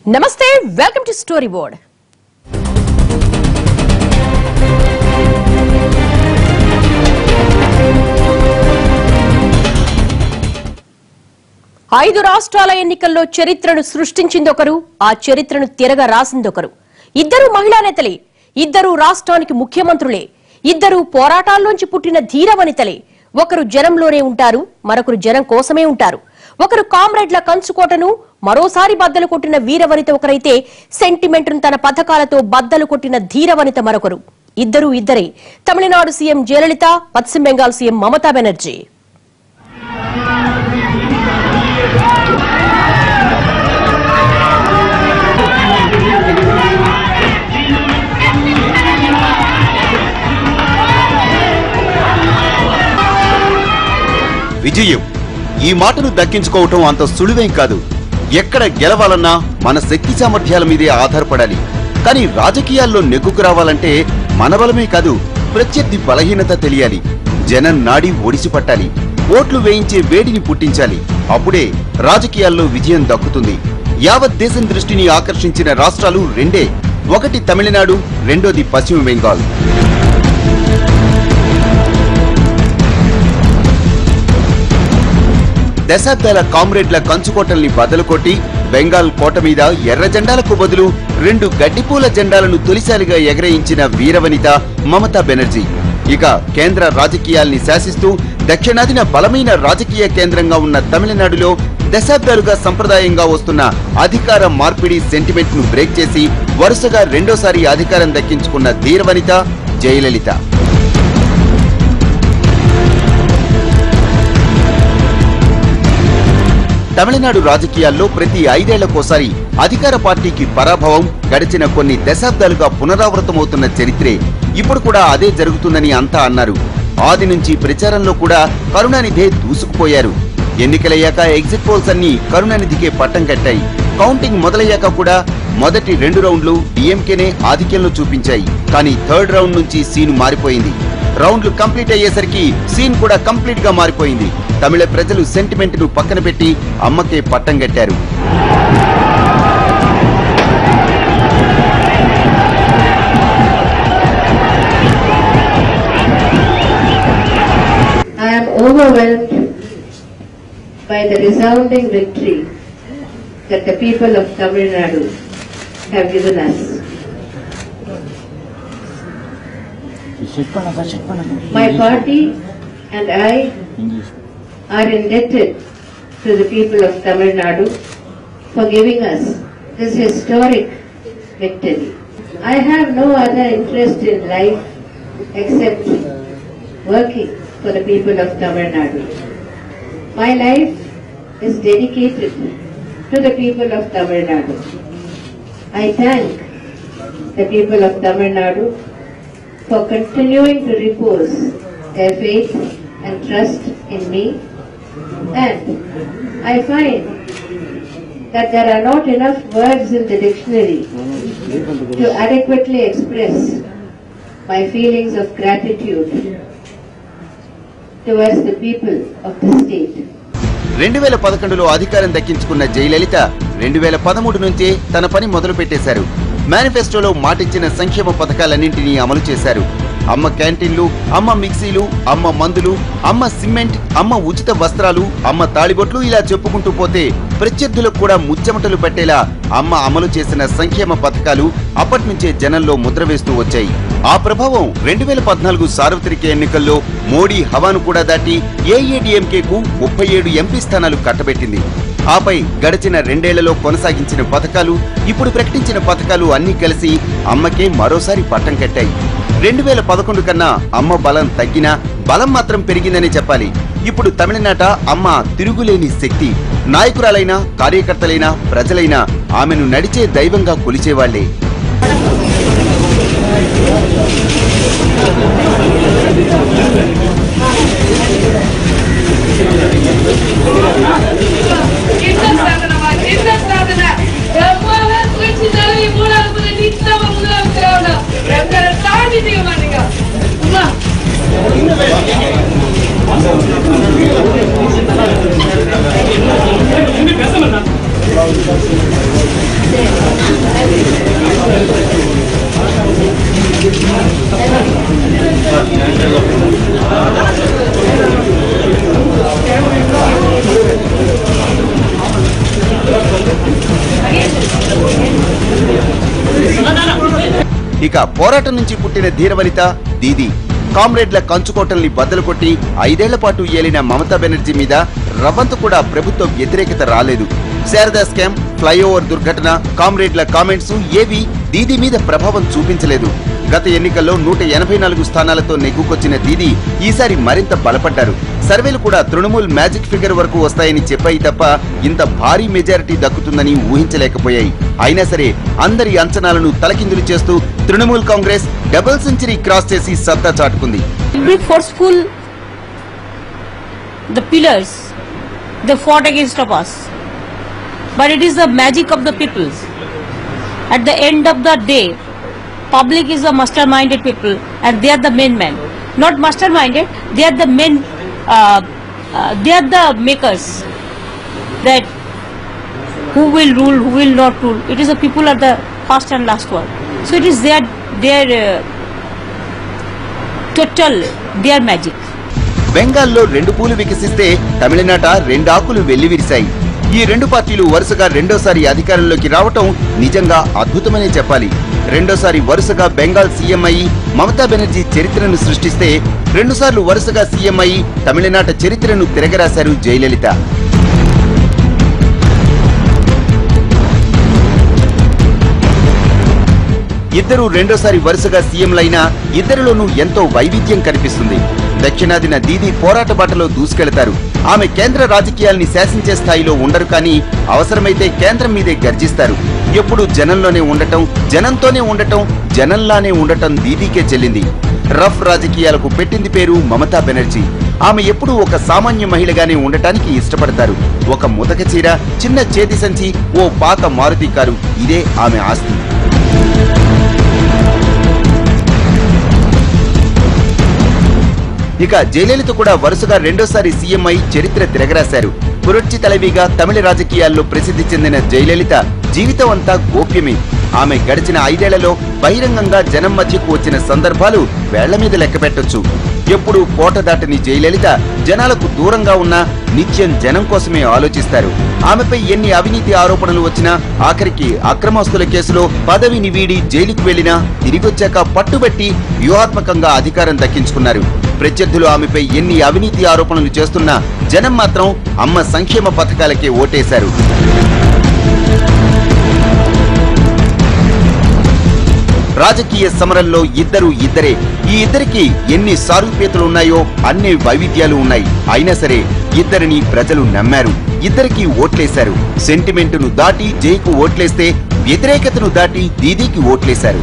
నమస్తే, welcome to story board. ఐదు రాష్ట్రాల ఎన్నికల్లో చరిత్రను సృష్టించిందొకరు, ఆ చరిత్రను తిరగ రాసిందొకరు. ఇద్దరు మహిళా నేతలే, ఇద్దరు రాష్ట్రానికి ముఖ్యమంత్రులే, ఇద్దరు పోరాటాల్లోంచి పుట్టిన ధీర వనితలే. ఒకరు జనంలోనే ఉంటారు, మరొకరు జనం కోసమే ఉంటారు. ఒకరు కామ్రేడ్ల కంచుకోటను మరోసారి బద్దలు కొట్టిన వీరవనిత ఒకరైతే, సెంటిమెంట్ను తన పథకాలతో బద్దలు కొట్టిన ధీరవనిత మరొకరు. ఇద్దరు ఇద్దరే. తమిళనాడు సీఎం జయలలిత, పశ్చిమ బెంగాల్ సీఎం మమతా బెనర్జీ. విజయం ఈ మాటను దక్కించుకోవటం అంత సులువేం కాదు. ఎక్కడ గెలవాలన్నా మన శక్తి సామర్థ్యాల మీదే ఆధారపడాలి. కానీ రాజకీయాల్లో నెగ్గుకు రావాలంటే మన బలమే కాదు, ప్రత్యర్థి బలహీనత తెలియాలి. జనం నాడి ఒడిసి పట్టాలి, ఓట్లు వేయించే వేడిని పుట్టించాలి. అప్పుడే రాజకీయాల్లో విజయం దక్కుతుంది. యావత్ దేశం దృష్టిని ఆకర్షించిన రాష్ట్రాలు రెండే. ఒకటి తమిళనాడు, రెండోది పశ్చిమ బెంగాల్. దశాబ్దాల కామ్రేడ్ల కంచుకోటల్ని బద్దలు కొట్టి బెంగాల్ కోట మీద ఎర్ర జెండాలకు బదులు రెండు గడ్డిపూల జెండాలను తొలిసారిగా ఎగరేయించిన వీరవనిత మమతా బెనర్జీ. ఇక కేంద్ర రాజకీయాల్ని శాసిస్తూ దక్షిణాదిన బలమైన రాజకీయ కేంద్రంగా ఉన్న తమిళనాడులో దశాబ్దాలుగా సంప్రదాయంగా వస్తున్న అధికార మార్పిడి సెంటిమెంట్ ను బ్రేక్ చేసి వరుసగా రెండోసారి అధికారం దక్కించుకున్న ధీరవనిత జయలలిత. తమిళనాడు రాజకీయాల్లో ప్రతి 5 ఏళ్లకోసారి అధికార పార్టీకి పరాభవం గడిచిన కొన్ని దశాబ్దాలుగా పునరావృతమవుతున్న చరిత్రే. ఇప్పుడు కూడా అదే జరుగుతుందని అంతా అన్నారు. ఆది నుంచి ప్రచారంలో కూడా కరుణానిధే దూసుకుపోయారు. ఎన్నికలయ్యాక ఎగ్జిట్ పోల్స్ అన్ని కరుణానిధికే పట్టం కట్టాయి. కౌంటింగ్ మొదలయ్యాక కూడా మొదటి 2 రౌండ్లు డిఎంకేనే ఆధిక్యంలో చూపించాయి. కానీ థర్డ్ రౌండ్ నుంచి సీన్ మారిపోయింది. రౌండ్లు కంప్లీట్ అయ్యేసరికి సీన్ కూడా కంప్లీట్ గా మారిపోయింది. తమిళ ప్రజలు సెంటిమెంట్ ను పక్కన పెట్టి అమ్మకే పట్టం కట్టారు. I am overwhelmed by the resounding victory that the people of Tamil Nadu have given us. My party and I are indebted to the people of Tamil Nadu for giving us this historic victory. I have no other interest in life except working for the people of Tamil Nadu. My life is dedicated to the people of Tamil Nadu. I thank the people of Tamil Nadu for continuing to repose their faith and trust in me, and I find that there are not enough words in the dictionary to adequately express my feelings of gratitude towards the people of the state. 2011లో అధికారం దక్కించుకున్న జయలలిత 2013 నుంచే తన పని మొదలు పెట్టేశారు. మేనిఫెస్టోలో మాటిచ్చిన సంక్షేమ పథకాలన్నింటినీ అమలు చేశారు. అమ్మ క్యాంటీన్లు, అమ్మ మిక్సీలు, అమ్మ మందులు, అమ్మ సిమెంట్, అమ్మ ఉచిత వస్త్రాలు, అమ్మ తాళిబొట్లు, ఇలా చెప్పుకుంటూ పోతే ప్రత్యర్థులకు కూడా ముచ్చెమటలు పట్టేలా అమ్మ అమలు చేసిన సంక్షేమ పథకాలు అప్పటి నుంచే జనంలో ముద్ర వేస్తూ వచ్చాయి. ఆ ప్రభావం 2014 సార్వత్రిక ఎన్నికల్లో మోడీ హవాను కూడా దాటి ఏఐఏడీఎంకేకు 37 ఎంపీ స్థానాలు కట్టబెట్టింది. ఆపై గడిచిన 2 ఏళ్లలో కొనసాగించిన పథకాలు, ఇప్పుడు ప్రకటించిన పథకాలు అన్నీ కలిసి అమ్మకే మరోసారి పట్టం కట్టాయి. 2011 కన్నా అమ్మ బలం తగ్గినా బలం మాత్రం పెరిగిందని చెప్పాలి. ఇప్పుడు తమిళనాట అమ్మ తిరుగులేని శక్తి. నాయకురాలైనా, కార్యకర్తలైనా, ప్రజలైనా ఆమెను నడిచే దైవంగా కొలిచేవాళ్లే. ఇక పోరాటం నుంచి పుట్టిన ధీరవనిత దీదీ. కామ్రేడ్ల కంచుకోటల్ని బద్దలు కొట్టి 5 ఏళ్ల పాటు ఏలిన మమతా బెనర్జీ మీద రవ్వంత కూడా ప్రభుత్వ వ్యతిరేకత రాలేదు. శారదా స్కామ్, ఫ్లైఓవర్ దుర్ఘటన, కామ్రేడ్ల కామెంట్స్ ఏవి దీదీ మీద ప్రభావం చూపించలేదు. గత ఎన్నికల్లో 184 స్థానాలతో నెగ్గుకొచ్చిన దీదీ ఈసారి మరింత బలపడ్డారు. సర్వేలు కూడా తృణమూల్ మ్యాజిక్ ఫిగర్ వరకు వస్తాయని చెప్పాయి తప్ప ఇంత భారీ మెజారిటీ దక్కుతుందని ఊహించలేకపోయాయి. అయినా సరే అందరి అంచనాలను తలకిందులు చేస్తూ Trinamool Congress double century cross చేసి సత్తా చాటుకుంది. Forceful, the pillars, they fought against of us, but it is the magic of the people. At the end of the day, public is the masterminded people, and they are the main men. Not masterminded, they are the men. They are the makers. That who will rule, who will not rule. It is the people are the first and last one. So it is their total their magic. బెంగాల్లో 2 పూలు వికసిస్తే తమిళనాట 2 ఆకులు వెల్లివిరిశాయి. ఈ 2 పార్టీలు వరుసగా రెండోసారి అధికారంలోకి రావటం నిజంగా అద్భుతమనే చెప్పాలి. రెండోసారి వరుసగా బెంగాల్ సీఎం అయి మమతా బెనర్జీ చరిత్రను సృష్టిస్తే 2 సార్లు వరుసగా సీఎం అయి తమిళనాట చరిత్రను తిరగరాశారు జయలలిత. ఇద్దరు రెండోసారి వరుసగా సీఎంలైనా ఇద్దరిలోనూ ఎంతో వైవిధ్యం కనిపిస్తుంది. దక్షిణాదిన దీదీ పోరాట బాటలో దూసుకెళ్తారు. ఆమె కేంద్ర రాజకీయాల్ని శాసించే స్థాయిలో ఉండరు, కానీ అవసరమైతే కేంద్రం మీదే గర్జిస్తారు. ఎప్పుడు జనంలోనే ఉండటం, జనంతోనే ఉండటం, జనంలానే ఉండటం దీదీకే చెల్లింది. రఫ్ రాజకీయాలకు పెట్టింది పేరు మమతా బెనర్జీ. ఆమె ఎప్పుడూ ఒక సామాన్య మహిళగానే ఉండటానికి ఇష్టపడతారు. ఒక ముతక చీర, చిన్న చేతి సంచి, ఓ పాత మారుతి కారు, ఇదే ఆమె ఆస్తి. ఇక జయలలిత కూడా వరుసగా రెండోసారి సీఎం అయి చరిత్ర తిరగరాశారు. పురొచ్చి తలవిగా తమిళ రాజకీయాల్లో ప్రసిద్ధి చెందిన జయలలిత జీవితం అంతా గోప్యమే. ఆమె గడిచిన 5 ఏళ్లలో బహిరంగంగా జనం మధ్యకు వచ్చిన సందర్భాలు వేళ్ల మీద లెక్కపెట్టొచ్చు. ఎప్పుడూ కోట దాటని జయలలిత జనాలకు దూరంగా ఉన్నా నిత్యం జనం కోసమే ఆలోచిస్తారు. ఆమెపై ఎన్ని అవినీతి ఆరోపణలు వచ్చినా, ఆఖరికి అక్రమాస్తుల కేసులో పదవిని వీడి జైలుకు వెళ్లినా తిరిగొచ్చాక పట్టుబట్టి వ్యూహాత్మకంగా అధికారం దక్కించుకున్నారు. ప్రత్యర్థులు ఆమెపై ఎన్ని అవినీతి ఆరోపణలు చేస్తున్నా జనం మాత్రం అమ్మ సంక్షేమ పథకాలకే ఓటేశారు. రాజకీయ సమరంలో ఇద్దరు ఇద్దరే. ఈ ఇద్దరికి ఎన్ని సారూప్యతలున్నాయో అన్ని వైవిధ్యాలు ఉన్నాయి. అయినా సరే ఇద్దరిని ప్రజలు నమ్మారు, ఇద్దరికి ఓట్లేశారు. సెంటిమెంటును దాటి జైకు ఓట్లేస్తే వ్యతిరేకతను దాటి దీదీకి ఓట్లేశారు.